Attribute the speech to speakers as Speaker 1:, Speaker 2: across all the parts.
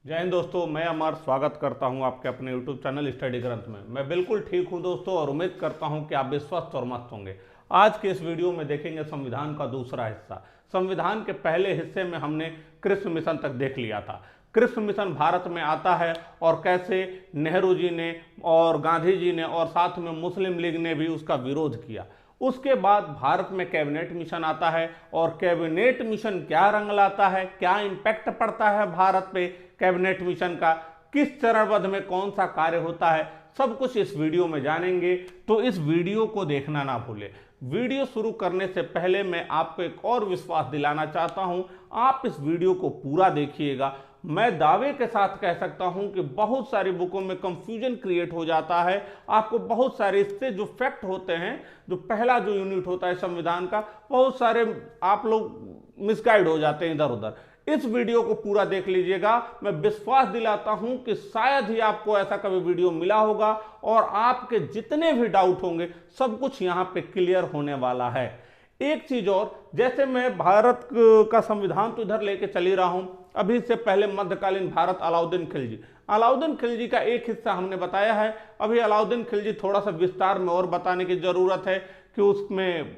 Speaker 1: जय हिंद दोस्तों, मैं अमर स्वागत करता हूं आपके अपने YouTube चैनल स्टडी ग्रंथ में। मैं बिल्कुल ठीक हूं दोस्तों और उम्मीद करता हूं कि आप भी स्वस्थ और मस्त होंगे। आज के इस वीडियो में देखेंगे संविधान का दूसरा हिस्सा। संविधान के पहले हिस्से में हमने कृषि मिशन तक देख लिया था। कृषि मिशन भारत में आता है और कैसे नेहरू जी ने और गांधी जी ने और साथ में मुस्लिम लीग ने भी उसका विरोध किया। उसके बाद भारत में कैबिनेट मिशन आता है और कैबिनेट मिशन क्या रंग लाता है, क्या इम्पैक्ट पड़ता है भारत पे कैबिनेट मिशन का, किस चरणबद्ध में कौन सा कार्य होता है, सब कुछ इस वीडियो में जानेंगे। तो इस वीडियो को देखना ना भूलें। वीडियो शुरू करने से पहले मैं आपको एक और विश्वास दिलाना चाहता हूं, आप इस वीडियो को पूरा देखिएगा। मैं दावे के साथ कह सकता हूं कि बहुत सारी बुकों में कंफ्यूजन क्रिएट हो जाता है। आपको बहुत सारे इससे जो फैक्ट होते हैं, जो पहला जो यूनिट होता है संविधान का, बहुत सारे आप लोग मिसगाइड हो जाते हैं इधर उधर। इस वीडियो को पूरा देख लीजिएगा। मैं विश्वास दिलाता हूं कि शायद ही आपको ऐसा कभी वीडियो मिला होगा और आपके जितने भी डाउट होंगे सब कुछ यहां पे क्लियर होने वाला है। एक चीज और, जैसे मैं भारत का संविधान तो इधर लेके चल ही रहा हूं, अभी से पहले मध्यकालीन भारत अलाउद्दीन खिलजी का एक हिस्सा हमने बताया है। अभी अलाउद्दीन खिलजी थोड़ा सा विस्तार में और बताने की जरूरत है कि उसमें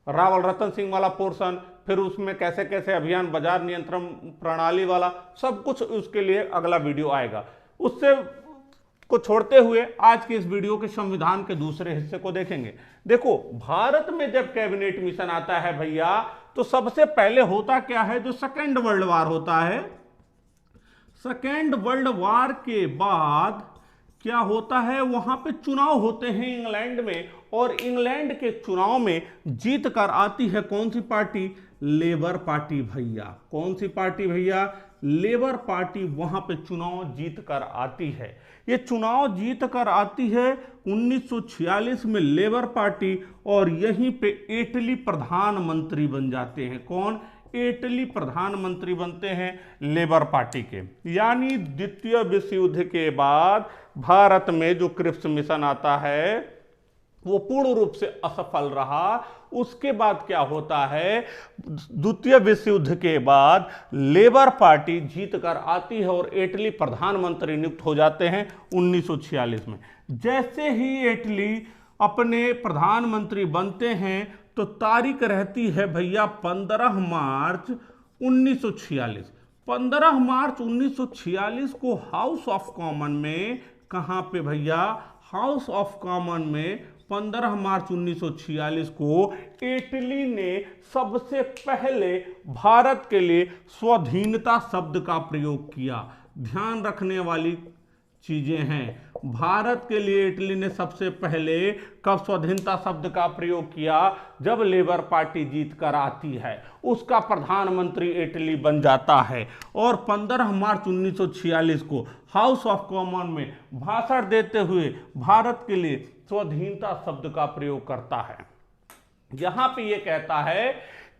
Speaker 1: रावल रतन सिंह वाला पोर्शन, फिर उसमें कैसे कैसे अभियान बाजार नियंत्रण प्रणाली वाला, सब कुछ उसके लिए अगला वीडियो आएगा। उससे को छोड़ते हुए आज की इस वीडियो के संविधान के दूसरे हिस्से को देखेंगे। देखो, भारत में जब कैबिनेट मिशन आता है भैया, तो सबसे पहले होता क्या है, जो सेकेंड वर्ल्ड वार होता है, सेकेंड वर्ल्ड वार के बाद क्या होता है, वहां पे चुनाव होते हैं इंग्लैंड में, और इंग्लैंड के चुनाव में जीत कर आती है कौन सी पार्टी, लेबर पार्टी भैया। कौन सी पार्टी भैया, लेबर पार्टी वहां पे चुनाव जीत कर आती है। ये चुनाव जीत कर आती है 1946 में लेबर पार्टी, और यहीं पे एटली प्रधानमंत्री बन जाते हैं। कौन, एटली प्रधानमंत्री बनते हैं लेबर पार्टी के। यानी द्वितीय विश्व युद्ध के बाद भारत में जो क्रिप्स मिशन आता है वो पूर्ण रूप से असफल रहा। उसके बाद क्या होता है, द्वितीय विश्व युद्ध के बाद लेबर पार्टी जीत कर आती है और एटली प्रधानमंत्री नियुक्त हो जाते हैं 1946 में। जैसे ही एटली अपने प्रधानमंत्री बनते हैं तो तारीख रहती है भैया 15 मार्च 1946। 15 मार्च 1946 को हाउस ऑफ कॉमन में, कहां पे भैया, हाउस ऑफ कॉमन में 15 मार्च 1946 को इटली ने सबसे पहले भारत के लिए स्वाधीनता शब्द का प्रयोग किया। ध्यान रखने वाली चीजें हैं, भारत के लिए इटली ने सबसे पहले कब स्वाधीनता शब्द का प्रयोग किया, जब लेबर पार्टी जीत कर आती है, उसका प्रधानमंत्री इटली बन जाता है और 15 मार्च 1946 को हाउस ऑफ कॉमन में भाषण देते हुए भारत के लिए स्वाधीनता शब्द का प्रयोग करता है। यहां पे ये कहता है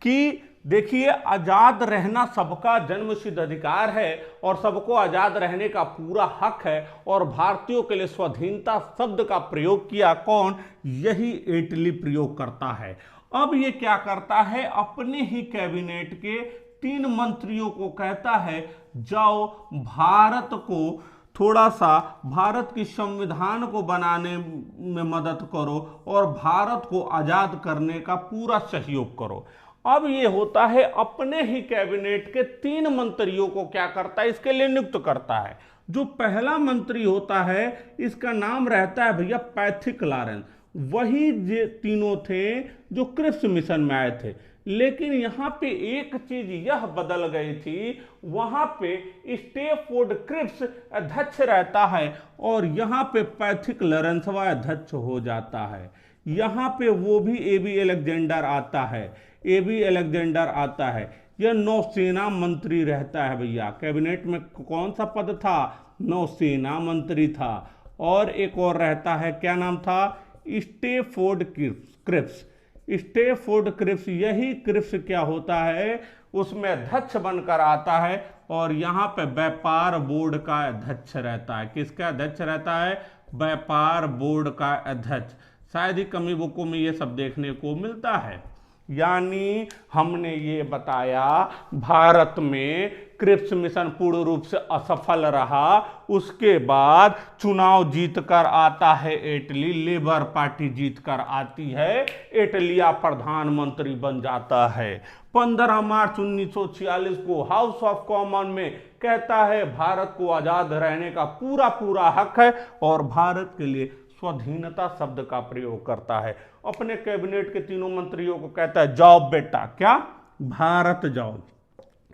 Speaker 1: कि देखिए, आजाद रहना सबका जन्मसिद्ध अधिकार है और सबको आजाद रहने का पूरा हक है, और भारतीयों के लिए स्वाधीनता शब्द का प्रयोग किया कौन, यही इटली प्रयोग करता है। अब ये क्या करता है, अपने ही कैबिनेट के 3 मंत्रियों को कहता है, जाओ भारत को थोड़ा सा भारत की संविधान को बनाने में मदद करो और भारत को आजाद करने का पूरा सहयोग करो। अब ये होता है, अपने ही कैबिनेट के 3 मंत्रियों को क्या करता है, इसके लिए नियुक्त करता है। जो पहला मंत्री होता है, इसका नाम रहता है भैया पैथिक लॉरेंस। वही तीनों थे जो क्रिप्स मिशन में आए थे। लेकिन यहां पे एक चीज यह बदल गई थी, वहां पे स्टेफोर्ड क्रिप्स अध्यक्ष रहता है और यहां पे पैथिक लॉरेंस अध्यक्ष हो जाता है। यहां पे वो भी एबी अलेक्जेंडर आता है, एबी अलेक्जेंडर आता है। यह नौसेना मंत्री रहता है भैया। कैबिनेट में कौन सा पद था, नौसेना मंत्री था। और एक और रहता है, क्या नाम था, स्टेफोर्ड क्रिप्स। स्टेफोर्ड क्रिप्स, यही क्रिप्स क्या होता है, उसमें अध्यक्ष बनकर आता है और यहाँ पे व्यापार बोर्ड का अध्यक्ष रहता है। किसका अध्यक्ष रहता है, व्यापार बोर्ड का अध्यक्ष। शायद ही कमी बुकों में ये सब देखने को मिलता है। यानी हमने ये बताया, भारत में क्रिप्स मिशन पूर्ण रूप से असफल रहा। उसके बाद चुनाव जीतकर आता है इटली, लेबर पार्टी जीतकर आती है, इटलिया प्रधानमंत्री बन जाता है। 15 मार्च 1946 को हाउस ऑफ कॉमन में कहता है भारत को आजाद रहने का पूरा पूरा हक है और भारत के लिए स्वाधीनता शब्द का प्रयोग करता है। अपने कैबिनेट के तीनों मंत्रियों को कहता है जाओ बेटा, क्या भारत जाओ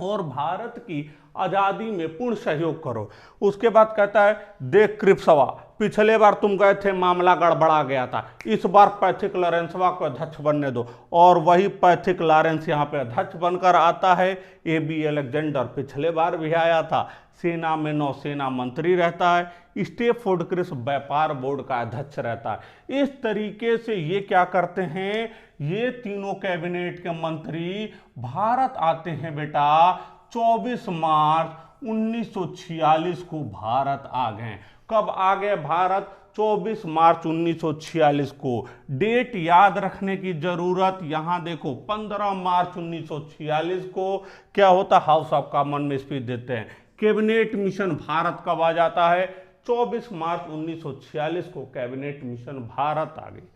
Speaker 1: और भारत की आजादी में पूर्ण सहयोग करो। उसके बाद कहता है देख क्रिप्सवा, पिछले बार तुम गए थे मामला गड़बड़ा गया था, इस बार पैथिक लॉरेंसवा को अध्यक्ष बनने दो। और वही पैथिक लॉरेंस यहाँ पे अध्यक्ष बनकर आता है। AB अलेक्जेंडर पिछले बार भी आया था, सेना में नौसेना मंत्री रहता है। स्टेफोर्ड क्रिप्स व्यापार बोर्ड का अध्यक्ष रहता है। इस तरीके से ये क्या करते हैं, ये तीनों कैबिनेट के मंत्री भारत आते हैं बेटा। 24 मार्च 1946 को भारत आ गए। कब आ गए भारत? 24 मार्च 1946 को। डेट याद रखने की जरूरत, यहां देखो 15 मार्च 1946 को क्या होता, हाउस ऑफ कॉमन में स्पीच देते हैं। कैबिनेट मिशन भारत कब आ जाता है? 24 मार्च 1946 को कैबिनेट मिशन भारत आ गई।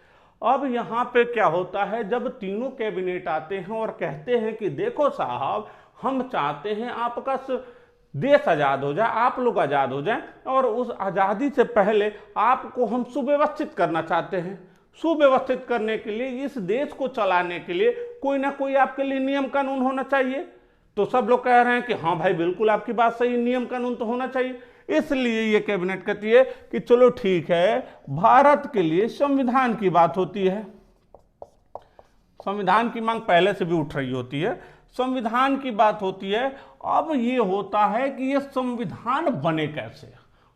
Speaker 1: अब यहाँ पे क्या होता है, जब तीनों कैबिनेट आते हैं और कहते हैं कि देखो साहब, हम चाहते हैं आपका देश आजाद हो जाए, आप लोग आजाद हो जाएं और उस आजादी से पहले आपको हम सुव्यवस्थित करना चाहते हैं। सुव्यवस्थित करने के लिए, इस देश को चलाने के लिए कोई ना कोई आपके लिए नियम कानून होना चाहिए। तो सब लोग कह रहे हैं कि हाँ भाई बिल्कुल आपकी बात सही, नियम कानून तो होना चाहिए। इसलिए ये कैबिनेट कहती है कि चलो ठीक है, भारत के लिए संविधान की बात होती है। संविधान की मांग पहले से भी उठ रही होती है, संविधान की बात होती है। अब ये होता है कि ये संविधान बने कैसे।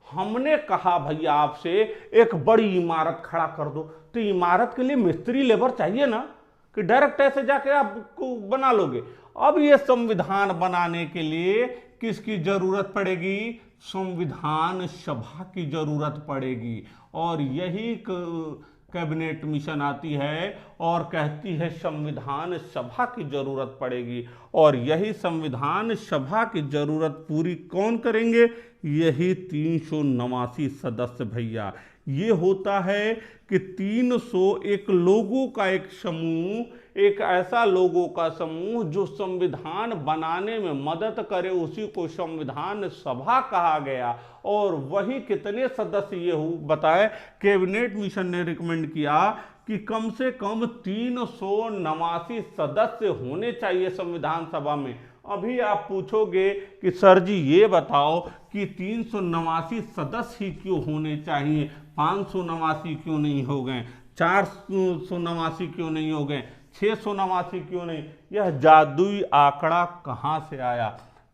Speaker 1: हमने कहा भैया आपसे एक बड़ी इमारत खड़ा कर दो, तो इमारत के लिए मिस्त्री लेबर चाहिए ना, कि डायरेक्ट ऐसे जाके आपको बना लोगे। अब ये संविधान बनाने के लिए किसकी जरूरत पड़ेगी? संविधान सभा की जरूरत पड़ेगी। और यही कैबिनेट मिशन आती है और कहती है संविधान सभा की जरूरत पड़ेगी। और यही संविधान सभा की जरूरत पूरी कौन करेंगे? यही 389 सदस्य भैया। ये होता है कि 301 लोगों का एक समूह, एक ऐसा लोगों का समूह जो संविधान बनाने में मदद करे, उसी को संविधान सभा कहा गया। और वही कितने सदस्य ये बताए, कैबिनेट मिशन ने रिकमेंड किया कि कम से कम 389 सदस्य होने चाहिए संविधान सभा में। अभी आप पूछोगे कि सर जी ये बताओ कि 389 सदस्य ही क्यों होने चाहिए, 589 क्यों नहीं हो गए, 489 क्यों नहीं हो गए, 689 क्यों नहीं? यह जादुई आंकड़ा कहाँ से आया?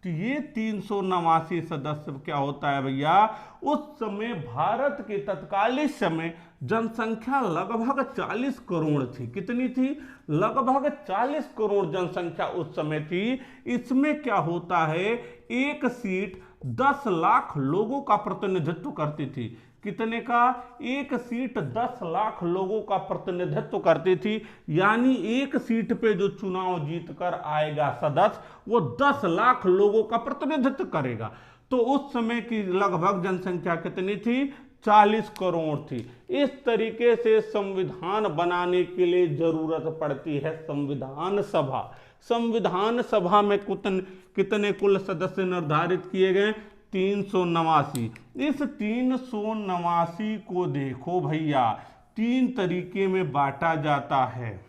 Speaker 1: तो ये 389 सदस्य क्या होता है भैया, उस समय भारत के तत्कालीन समय जनसंख्या लगभग 40 करोड़ थी। कितनी थी? लगभग 40 करोड़ जनसंख्या उस समय थी। इसमें क्या होता है, एक सीट 10 लाख लोगों का प्रतिनिधित्व करती थी। कितने का? एक सीट 10 लाख लोगों का प्रतिनिधित्व करती थी। यानी एक सीट पे जो चुनाव जीतकर आएगा सदस्य, वो 10 लाख लोगों का प्रतिनिधित्व करेगा। तो उस समय की लगभग जनसंख्या कितनी थी? 40 करोड़ थी। इस तरीके से संविधान बनाने के लिए जरूरत पड़ती है संविधान सभा। संविधान सभा में कितने कुल सदस्य निर्धारित किए गए? 389। इस 389 को देखो भैया, 3 तरीके में बांटा जाता है।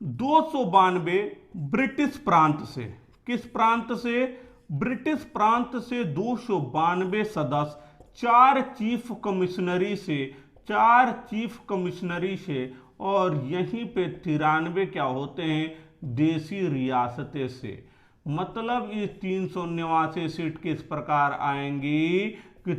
Speaker 1: 292 ब्रिटिश प्रांत से। किस प्रांत से? ब्रिटिश प्रांत से 292 सदस्य, 4 चीफ कमिश्नरी से, 4 चीफ कमिश्नरी से, और यहीं पे 93 क्या होते हैं? देसी रियासतें से। मतलब ये 389 सीट किस प्रकार आएंगी कि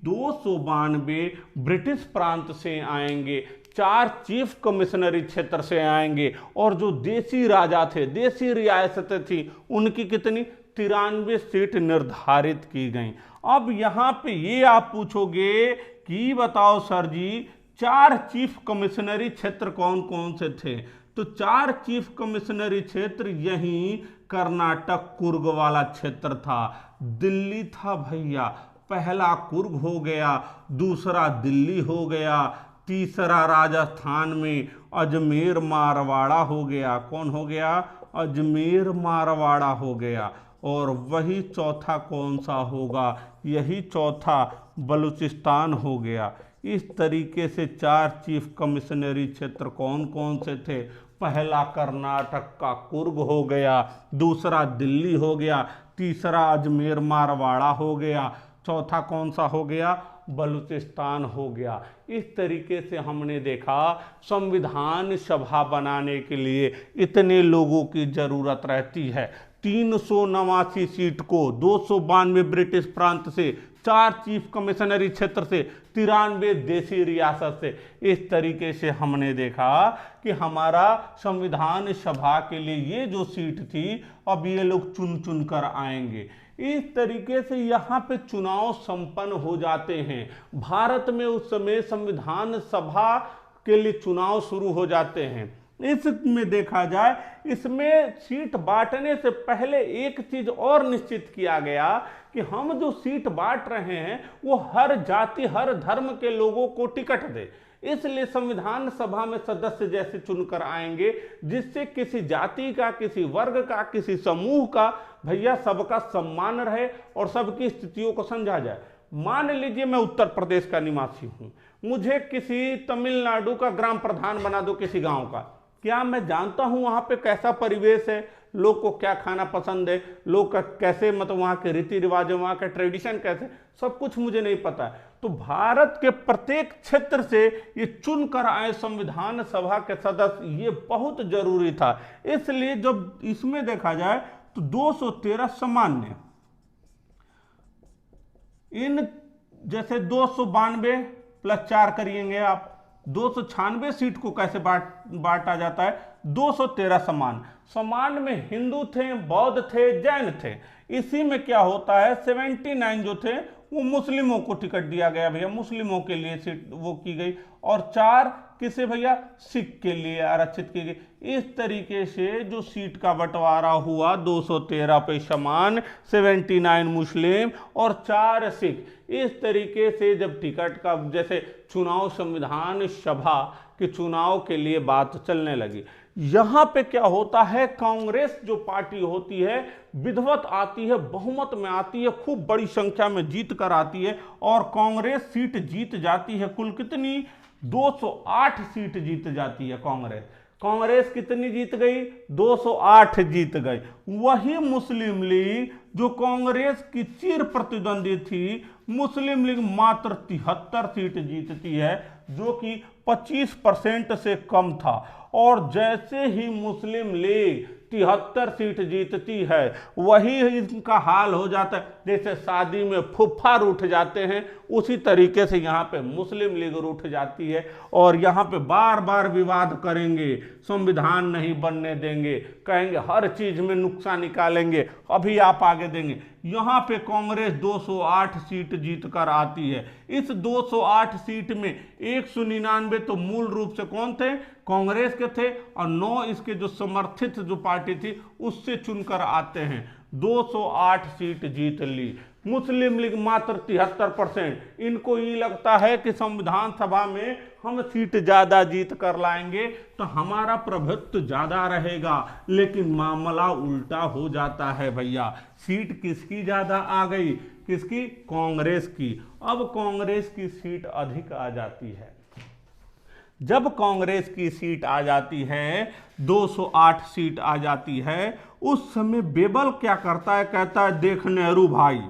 Speaker 1: 292 ब्रिटिश प्रांत से आएंगे, 4 चीफ कमिश्नरी क्षेत्र से आएंगे, और जो देसी राजा थे, देसी रियासतें थी, उनकी कितनी? 93 सीट निर्धारित की गई। अब यहाँ पे ये आप पूछोगे कि बताओ सर जी 4 चीफ कमिश्नरी क्षेत्र कौन कौन से थे? तो 4 चीफ कमिश्नरी क्षेत्र यहीं कर्नाटक कुर्ग वाला क्षेत्र था। दिल्ली था भैया, पहला कुर्ग हो गया, दूसरा दिल्ली हो गया, तीसरा राजस्थान में अजमेर मारवाड़ा हो गया। कौन हो गया? अजमेर मारवाड़ा हो गया। और वही चौथा कौन सा होगा? यही चौथा बलूचिस्तान हो गया। इस तरीके से 4 चीफ कमिश्नरी क्षेत्र कौन कौन से थे? पहला कर्नाटक का कुर्ग हो गया, दूसरा दिल्ली हो गया, तीसरा अजमेर मारवाड़ा हो गया, चौथा कौन सा हो गया? बलूचिस्तान हो गया। इस तरीके से हमने देखा संविधान सभा बनाने के लिए इतने लोगों की जरूरत रहती है। 389 सीट को 292 ब्रिटिश प्रांत से, 4 चीफ कमिश्नरी क्षेत्र से, 93 देशी रियासत से। इस तरीके से हमने देखा कि हमारा संविधान सभा के लिए ये जो सीट थी अब ये लोग चुन चुन कर आएंगे। इस तरीके से यहाँ पे चुनाव संपन्न हो जाते हैं। भारत में उस समय संविधान सभा के लिए चुनाव शुरू हो जाते हैं। इसमें देखा जाए, इसमें सीट बांटने से पहले एक चीज और निश्चित किया गया कि हम जो सीट बांट रहे हैं वो हर जाति हर धर्म के लोगों को टिकट दे। इसलिए संविधान सभा में सदस्य जैसे चुनकर आएंगे जिससे किसी जाति का, किसी वर्ग का, किसी समूह का भैया सबका सम्मान रहे और सबकी स्थितियों को समझा जाए। मान लीजिए मैं उत्तर प्रदेश का निवासी हूं, मुझे किसी तमिलनाडु का ग्राम प्रधान बना दो किसी गांव का। क्या मैं जानता हूं वहां पे कैसा परिवेश है, लोग को क्या खाना पसंद है, लोग का कैसे मतलब वहां के रीति रिवाज, वहां का ट्रेडिशन कैसे, सब कुछ मुझे नहीं पता है। तो भारत के प्रत्येक क्षेत्र से ये चुन कर आए संविधान सभा के सदस्य, ये बहुत जरूरी था। इसलिए जब इसमें देखा जाए तो 213 सामान्य, इन जैसे 292 प्लस 4 करिएंगे आप, 296 सीट को कैसे बांटा जाता है? 213 समान। समान में हिंदू थे, बौद्ध थे, जैन थे। इसी में क्या होता है 79 जो थे वो मुस्लिमों को टिकट दिया गया भैया, मुस्लिमों के लिए सीट वो की गई, और 4 किसे भैया? सिख के लिए आरक्षित की गई। इस तरीके से जो सीट का बंटवारा हुआ 213 पे समान, 79 मुस्लिम और 4 सिख। इस तरीके से जब टिकट का जैसे चुनाव संविधान सभा के चुनाव के लिए बात चलने लगी, यहां पे क्या होता है, कांग्रेस जो पार्टी होती है विधिवत आती है, बहुमत में आती है, खूब बड़ी संख्या में जीत कर आती है और कांग्रेस सीट जीत जाती है। कुल कितनी? 208 सीट जीत जाती है कांग्रेस। कांग्रेस कितनी जीत गई? 208 जीत गई। वही मुस्लिम लीग जो कांग्रेस की चिर प्रतिद्वंदी थी, मुस्लिम लीग मात्र 73 सीट जीतती है, जो कि 25% से कम था। और जैसे ही मुस्लिम लीग 73 सीट जीतती है, वही इनका हाल हो जाता है जैसे शादी में फुफ्फा रूठ जाते हैं, उसी तरीके से यहाँ पे मुस्लिम लीग रूठ जाती है और यहाँ पे बार बार विवाद करेंगे, संविधान नहीं बनने देंगे, कहेंगे हर चीज में नुक्सा निकालेंगे, अभी आप आगे देंगे। यहाँ पे कांग्रेस 208 सीट जीत कर आती है। इस 208 सीट में 199 तो मूल रूप से कौन थे? कांग्रेस के थे, और 9 इसके जो समर्थित जो पार्टी थी उससे चुनकर आते हैं। 208 सीट जीत ली। मुस्लिम लीग मात्र 73%। इनको ये लगता है कि संविधान सभा में हम सीट ज्यादा जीत कर लाएंगे तो हमारा प्रभुत्व ज्यादा रहेगा, लेकिन मामला उल्टा हो जाता है भैया। सीट किसकी ज्यादा आ गई? किसकी? कांग्रेस की। अब कांग्रेस की सीट अधिक आ जाती है। जब कांग्रेस की सीट आ जाती है, 208 सीट आ जाती है, उस समय बेबल क्या करता है? कहता है देख नेहरू भाई,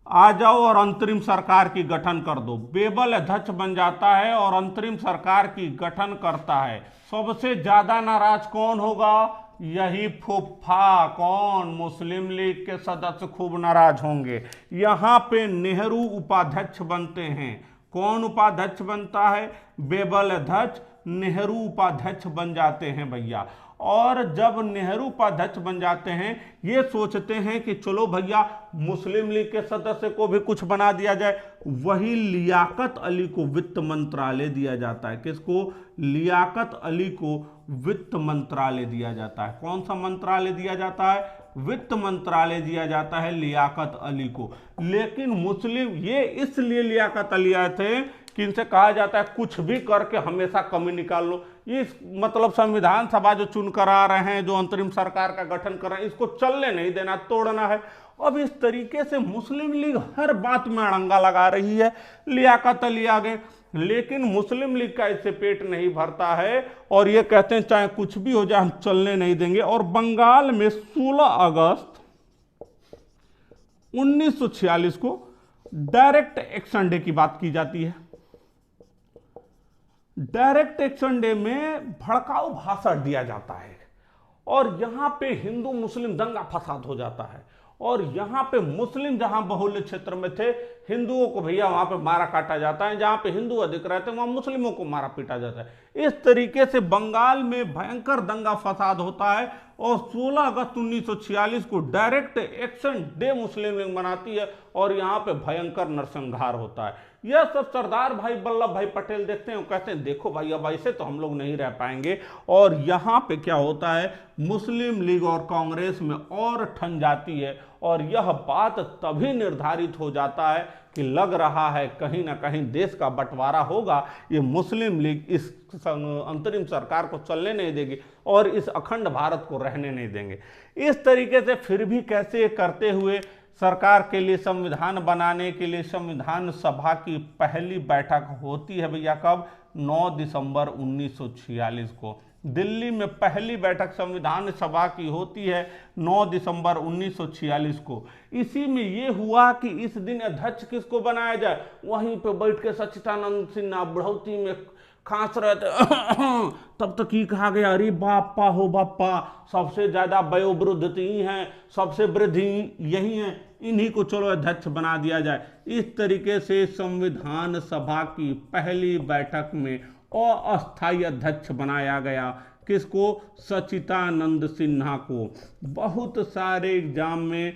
Speaker 1: आ जाओ और अंतरिम सरकार की गठन कर दो। बेबल अध्यक्ष बन जाता है और अंतरिम सरकार की गठन करता है। सबसे ज्यादा नाराज कौन होगा? यही फुफ्फा। कौन? मुस्लिम लीग के सदस्य खूब नाराज होंगे। यहाँ पे नेहरू उपाध्यक्ष बनते हैं। कौन उपाध्यक्ष बनता है? बेबल अध्यक्ष, नेहरू उपाध्यक्ष बन जाते हैं भैया। और जब नेहरू उपाध्यक्ष बन जाते हैं, ये सोचते हैं कि चलो भैया मुस्लिम लीग के सदस्य को भी कुछ बना दिया जाए। वही लियाकत अली को वित्त मंत्रालय दिया जाता है। किसको? लियाकत अली को वित्त मंत्रालय दिया जाता है। कौन सा मंत्रालय दिया जाता है? वित्त मंत्रालय दिया जाता है लियाकत अली को। लेकिन मुस्लिम ये इसलिए लियाकत अली आए थे कि इनसे कहा जाता है कुछ भी करके हमेशा कमी निकाल लो। ये मतलब संविधान सभा जो चुनकर आ रहे हैं, जो अंतरिम सरकार का गठन कर रहे हैं, इसको चलने नहीं देना, तोड़ना है। अब इस तरीके से मुस्लिम लीग हर बात में अड़ंगा लगा रही है। लियाकत अली आ गए, लेकिन मुस्लिम लीग का इससे पेट नहीं भरता है और ये कहते हैं चाहे कुछ भी हो जाए हम चलने नहीं देंगे। और बंगाल में 16 अगस्त 1946 को डायरेक्ट एक्शन डे की बात की जाती है। डायरेक्ट एक्शन डे में भड़काऊ भाषण दिया जाता है और यहां पे हिंदू मुस्लिम दंगा फसाद हो जाता है। और यहां पे मुस्लिम जहां बहुल्य क्षेत्र में थे, हिंदुओं को भैया वहां पे मारा काटा जाता है, जहां पे हिंदू अधिक रहते हैं वहां मुस्लिमों को मारा पीटा जाता है। इस तरीके से बंगाल में भयंकर दंगा फसाद होता है और 16 अगस्त 1946 को डायरेक्ट एक्शन डे मुस्लिम लीग मनाती है और यहाँ पे भयंकर नरसंहार होता है। यह सब सरदार भाई वल्लभ भाई पटेल देखते हैं और कहते हैं देखो भाई अब ऐसे तो हम लोग नहीं रह पाएंगे। और यहाँ पे क्या होता है, मुस्लिम लीग और कांग्रेस में और ठन जाती है और यह बात तभी निर्धारित हो जाता है कि लग रहा है कहीं ना कहीं देश का बंटवारा होगा। ये मुस्लिम लीग इस अंतरिम सरकार को चलने नहीं देगी और इस अखंड भारत को रहने नहीं देंगे। इस तरीके से फिर भी कैसे करते हुए सरकार के लिए संविधान बनाने के लिए संविधान सभा की पहली बैठक होती है भैया कब? 9 दिसंबर 1946 को दिल्ली में पहली बैठक संविधान सभा की होती है 9 दिसंबर 1946 को। इसी में ये हुआ कि इस दिन अध्यक्ष किसको बनाया जाए, वहीं पे बैठ के सच्चिदानंद सिन्हा बुढ़ौती में खांस रहे थे तब तक ही कहा गया अरे बापा हो बापा, सबसे ज्यादा वयोवृद्ध तो ही हैं, सबसे वृद्ध यही हैं, इन्हीं को चलो अध्यक्ष बना दिया जाए। इस तरीके से संविधान सभा की पहली बैठक में अस्थायी अध्यक्ष बनाया गया। किसको? सच्चिदानंद सिन्हा को। बहुत सारे एग्जाम में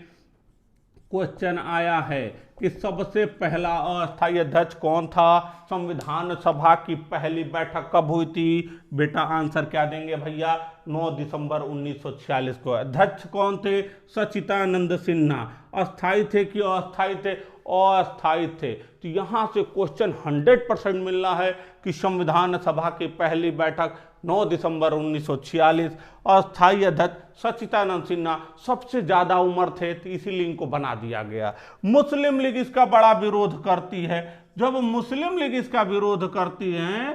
Speaker 1: क्वेश्चन आया है कि सबसे पहला अस्थायी अध्यक्ष कौन था, संविधान सभा की पहली बैठक कब हुई थी? बेटा आंसर क्या देंगे भैया? 9 दिसंबर 1946 को। अध्यक्ष कौन थे? सच्चिदानंद सिन्हा। अस्थायी थे कि अस्थायी थे? अस्थायी थे। तो यहां से क्वेश्चन 100% मिल रहा है कि संविधान सभा की पहली बैठक 9 दिसंबर 1946, अस्थायी अध्यक्ष सच्चिदानंद सिन्हा, सबसे ज्यादा उम्र थे तो इसीलिए इनको बना दिया गया। मुस्लिम लीग इसका बड़ा विरोध करती है। जब मुस्लिम लीग इसका विरोध करती है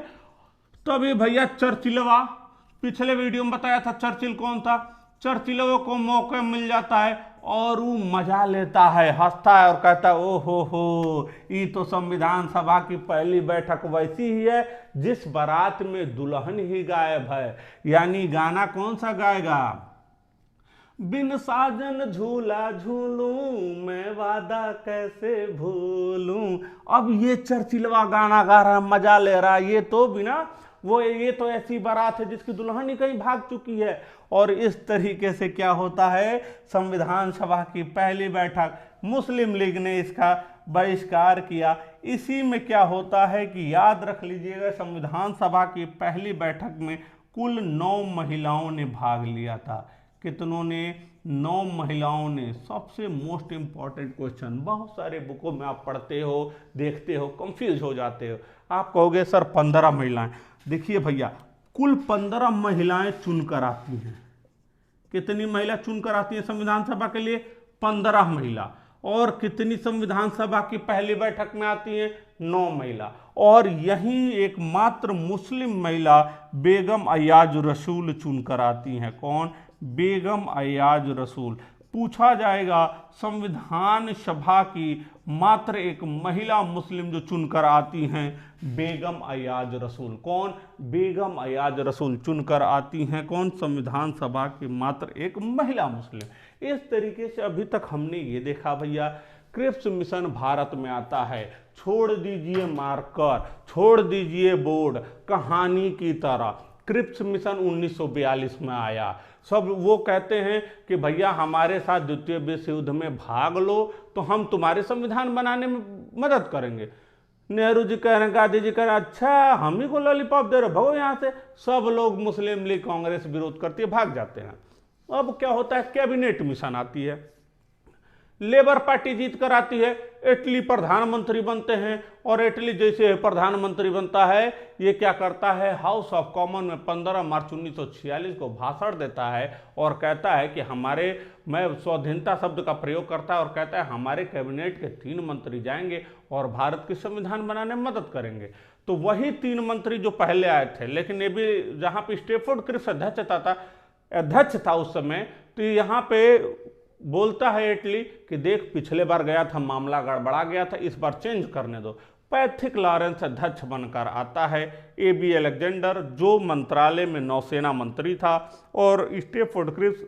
Speaker 1: तभी भैया चर्चिलवा, पिछले वीडियो में बताया था चर्चिल कौन था, चर्चिलवा को मौका मिल जाता है और वो मजा लेता है, हंसता है और कहता है ओहो हो, ये तो संविधान सभा की पहली बैठक वैसी ही है जिस बारात में दुल्हन ही गायब है। यानी गाना कौन सा गाएगा? बिन साजन झूला झूलूं मैं वादा कैसे भूलूं। अब ये चर्चिलवा गाना गा रहा है, मजा ले रहा है। ये तो बिना वो ये तो ऐसी बारात है जिसकी दुल्हन ही कहीं भाग चुकी है। और इस तरीके से क्या होता है, संविधान सभा की पहली बैठक मुस्लिम लीग ने इसका बहिष्कार किया। इसी में क्या होता है कि याद रख लीजिएगा, संविधान सभा की पहली बैठक में कुल 9 महिलाओं ने भाग लिया था। कितनों ने? 9 महिलाओं ने। सबसे मोस्ट इंपॉर्टेंट क्वेश्चन, बहुत सारे बुकों में आप पढ़ते हो, देखते हो, कंफ्यूज हो जाते हो। आप कहोगे सर 15 महिलाएं। देखिए भैया, कुल 15 महिलाएं चुनकर आती हैं। कितनी महिला चुनकर आती हैं संविधान सभा के लिए? 15 महिला। और कितनी संविधान सभा की पहली बैठक में आती हैं? 9 महिला। और यही एकमात्र मुस्लिम महिला बेगम अयाज रसूल चुनकर आती हैं। कौन? बेगम अयाज रसूल। पूछा जाएगा संविधान सभा की मात्र एक महिला मुस्लिम जो चुनकर आती हैं, बेगम अयाज रसूल। कौन? बेगम अयाज रसूल चुनकर आती हैं। कौन? संविधान सभा की मात्र एक महिला मुस्लिम। इस तरीके से अभी तक हमने ये देखा भैया, क्रिप्स मिशन भारत में आता है, छोड़ दीजिए मार्कर, छोड़ दीजिए बोर्ड, कहानी की तरह। क्रिप्स मिशन 1942 में आया। सब वो कहते हैं कि भैया हमारे साथ द्वितीय विश्व युद्ध में भाग लो तो हम तुम्हारे संविधान बनाने में मदद करेंगे। नेहरू जी कह रहे हैं, गांधी जी कह रहे हैं, अच्छा हम ही को लॉलीपॉप दे रहे, भगो यहाँ से। सब लोग मुस्लिम लीग कांग्रेस विरोध करती है, भाग जाते हैं। अब क्या होता है, कैबिनेट मिशन आती है, लेबर पार्टी जीत कर आती है, इटली प्रधानमंत्री बनते हैं। और इटली जैसे प्रधानमंत्री बनता है, ये क्या करता है, हाउस ऑफ कॉमन में 15 मार्च 1946 को भाषण देता है और कहता है कि हमारे, मैं स्वाधीनता शब्द का प्रयोग करता है और कहता है हमारे कैबिनेट के 3 मंत्री जाएंगे और भारत की संविधान बनाने में मदद करेंगे। तो वही 3 मंत्री जो पहले आए थे, लेकिन ये भी जहाँ पे स्टेफोर्ड क्रिप्स अध्यक्ष था उस समय, तो यहाँ पे बोलता है इटली कि देख पिछले बार गया था मामला गड़बड़ा गया था, इस बार चेंज करने दो। पैथिक लॉरेंस अध्यक्ष बनकर आता है, AB अलेक्जेंडर जो मंत्रालय में नौसेना मंत्री था, और स्टेफोर्ड क्रिप्स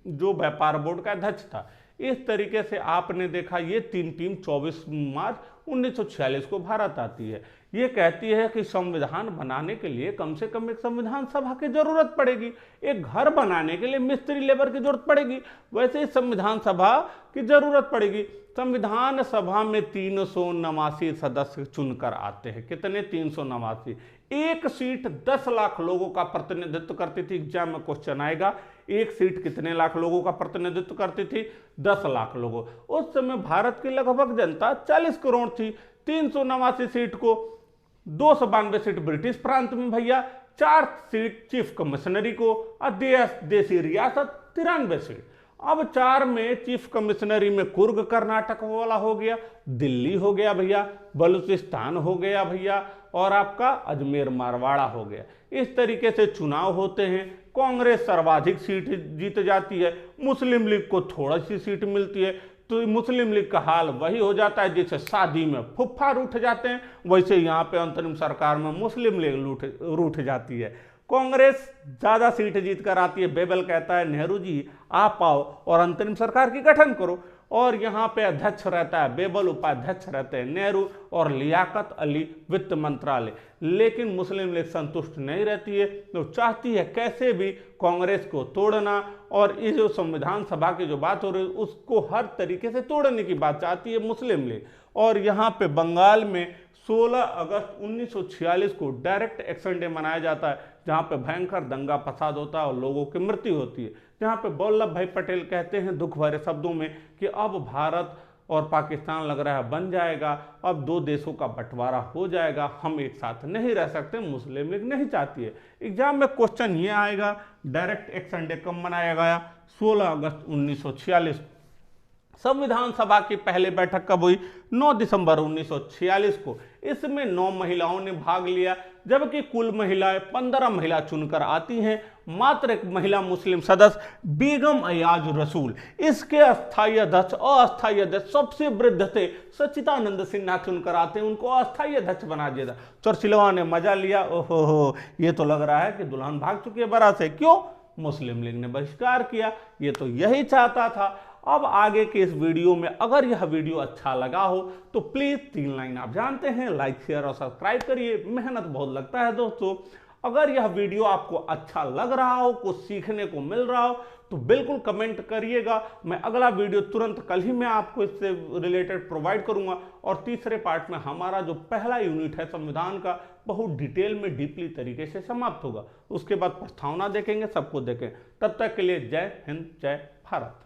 Speaker 1: जो व्यापार बोर्ड का अध्यक्ष था। इस तरीके से आपने देखा ये 3 टीम 24 मार्च 1946 को भारत आती है। ये कहती है कि संविधान बनाने के लिए कम से कम एक संविधान सभा की जरूरत पड़ेगी, एक घर बनाने के लिए मिस्त्री लेबर की जरूरत पड़ेगी, वैसे ही संविधान सभा की जरूरत पड़ेगी। संविधान सभा में 389 सदस्य चुनकर आते हैं। कितने? 389। एक सीट 10 लाख लोगों का प्रतिनिधित्व करती थी। एग्जाम में क्वेश्चन आएगा, एक सीट कितने लाख लोगों का प्रतिनिधित्व करती थी? 10 लाख लोगों। उस समय भारत की लगभग जनता 40 करोड़ थी। 389 सीट को 292 सीट ब्रिटिश प्रांत में भैया, 4 सीट चीफ कमिश्नरी को, और देसी रियासत 93 सीट। अब 4 में चीफ कमिश्नरी में कुर्ग कर्नाटक वाला हो गया, दिल्ली हो गया भैया, बलूचिस्तान हो गया भैया, और आपका अजमेर मारवाड़ा हो गया। इस तरीके से चुनाव होते हैं। कांग्रेस सर्वाधिक सीट जीत जाती है, मुस्लिम लीग को थोड़ी सी सीट मिलती है। तो मुस्लिम लीग का हाल वही हो जाता है जैसे शादी में फुफ्फा रूठ जाते हैं, वैसे यहाँ पे अंतरिम सरकार में मुस्लिम लीग रूठ जाती है। कांग्रेस ज्यादा सीट जीत कर आती है। बेबल कहता है नेहरू जी आप आओ और अंतरिम सरकार की गठन करो, और यहाँ पे अध्यक्ष रहता है बेबल, उपाध्यक्ष रहते हैं नेहरू, और लियाकत अली वित्त मंत्रालय। लेकिन मुस्लिम लीग संतुष्ट नहीं रहती है, तो चाहती है कैसे भी कांग्रेस को तोड़ना, और ये जो संविधान सभा की जो बात हो रही है उसको हर तरीके से तोड़ने की बात चाहती है मुस्लिम लीग। और यहाँ पे बंगाल में 16 अगस्त 1946 को डायरेक्ट एक्शन डे मनाया जाता है, जहाँ पे भयंकर दंगा फसाद होता है और लोगों की मृत्यु होती है। जहाँ पे वल्लभ भाई पटेल कहते हैं दुख भरे शब्दों में कि अब भारत और पाकिस्तान लग रहा है बन जाएगा, अब 2 देशों का बंटवारा हो जाएगा, हम एक साथ नहीं रह सकते, मुस्लिम लीग नहीं चाहती है। एग्जाम में क्वेश्चन ये आएगा, डायरेक्ट एक्शन डे कब मनाया गया? 16 अगस्त 1946। संविधान सभा की पहली बैठक कब हुई? 9 दिसंबर 1946 को। इसमें 9 महिलाओं ने भाग लिया, जबकि कुल महिलाएं 15 महिला चुनकर आती हैं। मात्र एक महिला मुस्लिम सदस्य बेगम अयाज रसूल, इसके अस्थायी अध्यक्ष सबसे वृद्ध थे सच्चिदानंद सिन्हा चुनकर आते हैं, उनको अस्थायी अध्यक्ष बना दिया था। चर्चिलवा ने मजा लिया, ओहो ये तो लग रहा है कि दुल्हन भाग चुकी है बारात से। क्यों? मुस्लिम लीग ने बहिष्कार किया, ये तो यही चाहता था। अब आगे के इस वीडियो में अगर यह वीडियो अच्छा लगा हो तो प्लीज 3 लाइन आप जानते हैं, लाइक शेयर और सब्सक्राइब करिए, मेहनत बहुत लगता है दोस्तों। अगर यह वीडियो आपको अच्छा लग रहा हो, कुछ सीखने को मिल रहा हो, तो बिल्कुल कमेंट करिएगा। मैं अगला वीडियो तुरंत कल ही मैं आपको इससे रिलेटेड प्रोवाइड करूंगा। और तीसरे पार्ट में हमारा जो पहला यूनिट है संविधान का, बहुत डिटेल में डीपली तरीके से समाप्त होगा। उसके बाद प्रस्तावना देखेंगे, सबको देखें। तब तक के लिए जय हिंद, जय भारत।